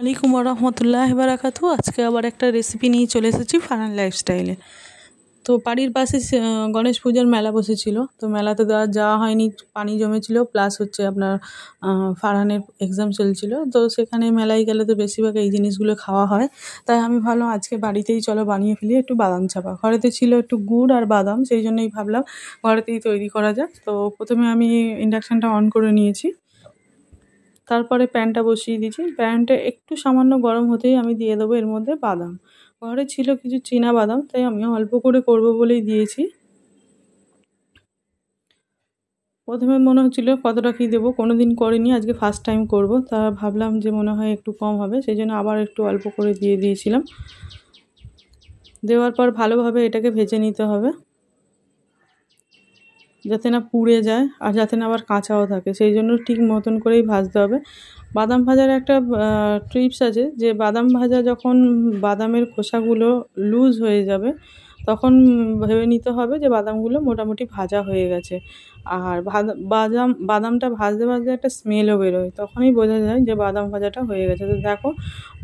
আলাইকুম রহমতুল্লাহ বারাকাতু। আজকে আবার একটা রেসিপি নিয়ে চলে এসেছি ফারহান লাইফস্টাইলে। তো বাড়ির পাশে গণেশ পুজোর মেলা বসেছিল, তো মেলাতে যাওয়া হয়নি, পানি জমেছিল, প্লাস হচ্ছে আপনার ফারহানের এক্সাম চলছিল। তো সেখানে মেলায় গেলে তো বেশিরভাগ এই জিনিসগুলো খাওয়া হয়, তাই আমি ভাবলাম আজকে বাড়িতেই চলো বানিয়ে ফেলি একটু বাদাম চাপা। ঘরেতে ছিল একটু গুড় আর বাদাম, সেই জন্যই ভাবলাম ঘরেতেই তৈরি করা যাক। তো প্রথমে আমি ইন্ডাকশানটা অন করে নিয়েছি, তারপরে প্যানটা বসিয়ে দিয়েছি। প্যানটা একটু সামান্য গরম হতেই আমি দিয়ে দেবো এর মধ্যে বাদাম। ঘরে ছিল কিছু চীনা বাদাম, তাই আমি অল্প করে করব বলেই দিয়েছি। প্রথমে মনে হচ্ছিলো কতটা কী দেবো, কোনো দিন করিনি, আজকে ফার্স্ট টাইম করব। তা ভাবলাম যে মনে হয় একটু কম হবে, সেই জন্য আবার একটু অল্প করে দিয়ে দিয়েছিলাম। দেওয়ার পর ভালোভাবে এটাকে ভেজে নিতে হবে, যাতে না পুড়ে যায় আর যাতে না আবার কাঁচাও থাকে, সেই জন্য ঠিক মতন করেই ভাজতে হবে। বাদাম ভাজার একটা টিপস আছে, যে বাদাম ভাজা যখন বাদামের খোসাগুলো লুজ হয়ে যাবে তখন ভেবে নিতে হবে যে বাদামগুলো মোটামুটি ভাজা হয়ে গেছে। আর বাদামটা ভাজতে ভাজতে একটা স্মেলও বেরোয়, তখনই বোঝা যায় যে বাদাম ভাজাটা হয়ে গেছে। তো দেখো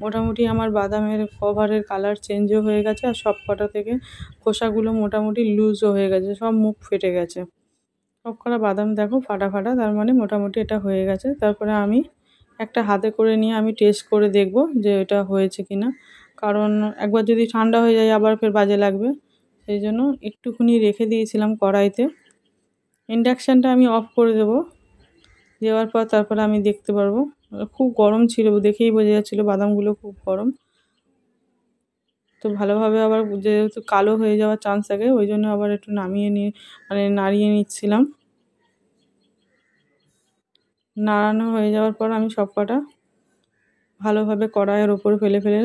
মোটামুটি আমার বাদামের কভারের কালার চেঞ্জও হয়ে গেছে, আর সব কটা থেকে খোসাগুলো মোটামুটি লুজও হয়ে গেছে, সব মুখ ফেটে গেছে। সব কটা বাদাম দেখো ফাটা ফাটা, তার মানে মোটামুটি এটা হয়ে গেছে। তারপরে আমি একটা হাতে করে নিয়ে আমি টেস্ট করে দেখব যে এটা হয়েছে কি না, কারণ একবার যদি ঠান্ডা হয়ে যায় আবার ফের বাজে লাগবে, সেই জন্য একটুখানি রেখে দিয়েছিলাম কড়াইতে। ইন্ডাকশানটা আমি অফ করে দেবো, দেওয়ার পর তারপরে আমি দেখতে পারবো। খুব গরম ছিল, দেখেই বোঝা যাচ্ছিলো বাদামগুলো খুব গরম। তো ভালোভাবে আবার যেহেতু কালো হয়ে যাওয়ার চান্স থাকে, ওই জন্য আবার একটু নাড়িয়ে নিচ্ছিলাম। নাড়ানো হয়ে যাওয়ার পর আমি সব কটা ভালোভাবে কড়াইয়ের ওপর ফেলে ফেলে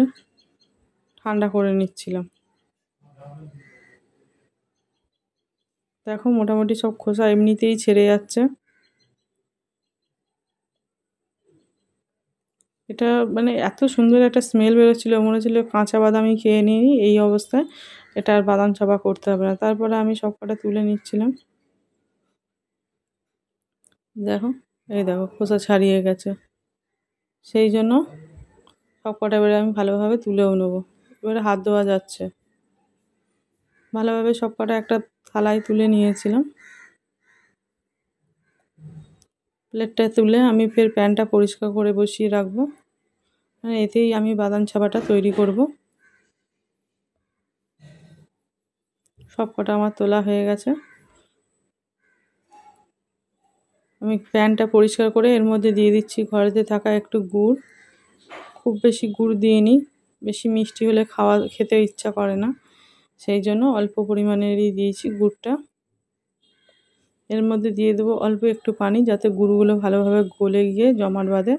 ঠান্ডা করে নিচ্ছিলাম। দেখো মোটামুটি সব খোসা এমনিতেই ছেড়ে যাচ্ছে। এটা মানে এত সুন্দর একটা স্মেল বেরোচ্ছিলো, মনে হচ্ছিল কাঁচা বাদামই খেয়ে নিই। এই অবস্থায় এটা আর বাদাম চাপা করতে হবে না। তারপরে আমি সব কটা তুলে নিচ্ছিলাম। দেখো এই দেখো খোসা ছাড়িয়ে গেছে, সেই জন্য সব কটা এবারে আমি ভালোভাবে তুলেও নেবো। এবারে হাত ধোয়া যাচ্ছে। ভালোভাবে সব কটা একটা থালায় তুলে নিয়েছিলাম। প্লেটটা তুলে আমি ফের প্যানটা পরিষ্কার করে বসিয়ে রাখবো, এতেই আমি বাদাম চাপাটা তৈরি করব। সব কটা আমার তোলা হয়ে গেছে। আমি প্যানটা পরিষ্কার করে এর মধ্যে দিয়ে দিচ্ছি ঘরেতে থাকা একটু গুড়। খুব বেশি গুড় দিয়ে নিই, বেশি মিষ্টি হলে খেতে ইচ্ছা করে না, সেই জন্য অল্প পরিমাণেরই দিয়েছি গুড়টা। এর মধ্যে দিয়ে দেবো অল্প একটু পানি, যাতে গুড়গুলো ভালোভাবে গলে গিয়ে জমাট বাঁধে।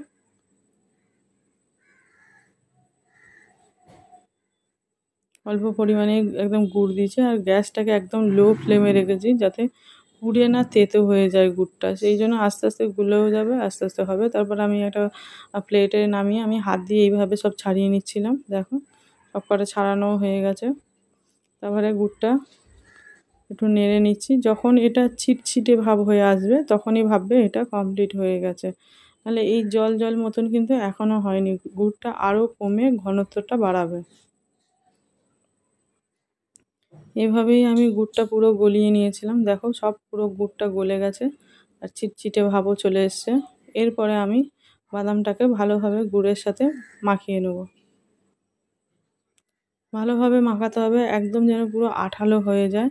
অল্প পরিমাণে একদম গুড় দিয়েছি, আর গ্যাসটাকে একদম লো ফ্লেমে রেখেছি, যাতে পুড়ে না তেতো হয়ে যায় গুড়টা, সেই জন্য আস্তে আস্তে গুলেও যাবে, আস্তে আস্তে হবে। তারপর আমি একটা প্লেটে নামিয়ে আমি হাত দিয়ে এইভাবে সব ছাড়িয়ে নিচ্ছিলাম। দেখো সব কটা ছাড়ানো হয়ে গেছে। তারপরে গুড়টা একটু নেড়ে নিচ্ছি, যখন এটা ছিটছিটে ভাব হয়ে আসবে তখনই ভাববে এটা কমপ্লিট হয়ে গেছে। তাহলে এই জল জল মতন কিন্তু এখনও হয়নি, গুড়টা আরও কমে ঘনত্বটা বাড়াবে। এভাবেই আমি গুড়টা পুরো গলিয়ে নিয়েছিলাম। দেখো সব পুরো গুড়টা গলে গেছে আর চিটচিটে ভাবও চলে এসছে। এরপরে আমি বাদামটাকে ভালোভাবে গুড়ের সাথে মাখিয়ে নেব। ভালোভাবে মাখাতে হবে, একদম যেন পুরো আঠালো হয়ে যায়,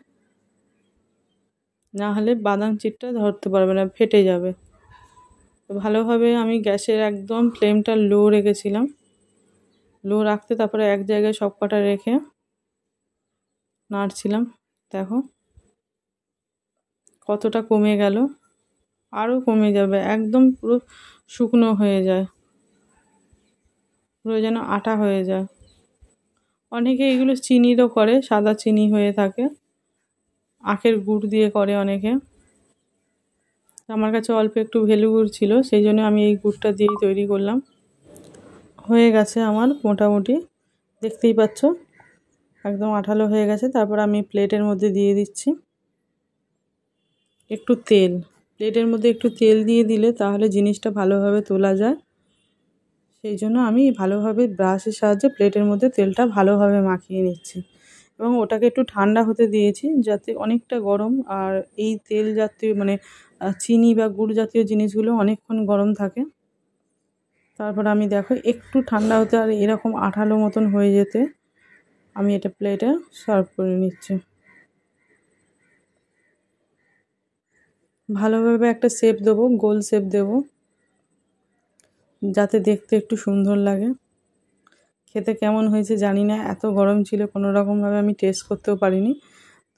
না হলে বাদাম চিটটা ধরতে পারবে না, ফেটে যাবে। তো ভালোভাবে আমি গ্যাসের একদম ফ্লেমটা লো রেখেছিলাম। লো রাখতে তারপরে এক জায়গায় সব কটা রেখে নাড়ছিলাম। দেখো কতটা কমে গেল, আরও কমে যাবে, একদম পুরো শুকনো হয়ে যায়, পুরো যেন আটা হয়ে যায়। অনেকে এগুলো চিনিরও করে, সাদা চিনি হয়ে থাকে, আখের গুড় দিয়ে করে অনেকে। আমার কাছে অল্প একটু ভেলু গুড় ছিল, সেই জন্য আমি এই গুড়টা দিয়েই তৈরি করলাম। হয়ে গেছে আমার মোটামুটি, দেখতেই পাচ্ছ একদম আঠালো হয়ে গেছে। তারপর আমি প্লেটের মধ্যে দিয়ে দিচ্ছি একটু তেল। প্লেটের মধ্যে একটু তেল দিয়ে দিলে তাহলে জিনিসটা ভালোভাবে তোলা যায়, সেই জন্য আমি ভালোভাবে ব্রাশের সাহায্যে প্লেটের মধ্যে তেলটা ভালোভাবে মাখিয়ে নিচ্ছি এবং ওটাকে একটু ঠান্ডা হতে দিয়েছি, যাতে অনেকটা গরম আর এই তেল জাতীয় মানে চিনি বা গুড় জাতীয় জিনিসগুলো অনেকক্ষণ গরম থাকে। তারপর আমি দেখো একটু ঠান্ডা হতে আর এরকম আঠালো মতন হয়ে যেতে আমি এটা প্লেটে সার্ভ করে নিচ্ছি। ভালোভাবে একটা শেপ দেবো, গোল শেপ দেবো, যাতে দেখতে একটু সুন্দর লাগে। খেতে কেমন হয়েছে জানি না, এত গরম ছিল, কোনো রকমভাবে আমি টেস্ট করতেও পারিনি।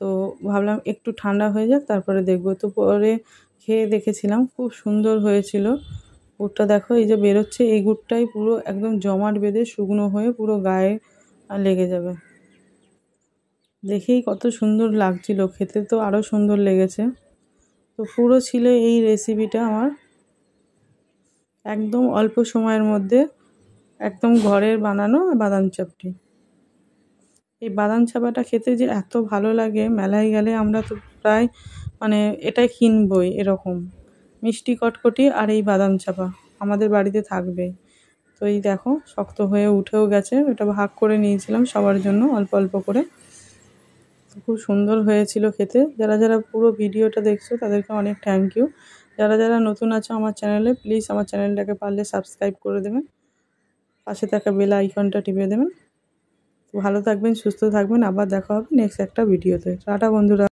তো ভাবলাম একটু ঠান্ডা হয়ে যাক তারপরে দেখবো। তো পরে খেয়ে দেখেছিলাম, খুব সুন্দর হয়েছিল। গুড়টা দেখো এই যে বেরোচ্ছে, এই গুড়টাই পুরো একদম জমাট বেঁধে শুকনো হয়ে পুরো গায়ে লেগে যাবে। দেখেই কত সুন্দর লাগছিল, খেতে তো আরও সুন্দর লেগেছে। তো পুরো ছিল এই রেসিপিটা আমার, একদম অল্প সময়ের মধ্যে একদম ঘরের বানানো বাদাম চাপটি। এই বাদাম চাপাটা খেতে যে এত ভালো লাগে, মেলায় গেলে আমরা তো প্রায় মানে এটাই কিনবই, এরকম মিষ্টি কটকটি আর এই বাদাম চাপা আমাদের বাড়িতে থাকবে। তো এই দেখো শক্ত হয়ে উঠেও গেছে, এটা ভাগ করে নিয়েছিলাম সবার জন্য অল্প অল্প করে। খুব সুন্দর হয়েছিল খেতে। যারা যারা পুরো ভিডিওটা দেখছো তাদেরকে অনেক থ্যাংক ইউ। যারা যারা নতুন আছো আমার চ্যানেলে, প্লিজ আমার চ্যানেলটাকে পারলে সাবস্ক্রাইব করে দেবেন, পাশে থাকা বেল আইকনটা টিপে দেবেন। ভালো থাকবেন, সুস্থ থাকবেন, আবার দেখা হবে নেক্সট একটা ভিডিওতে। টাটা বন্ধুরা।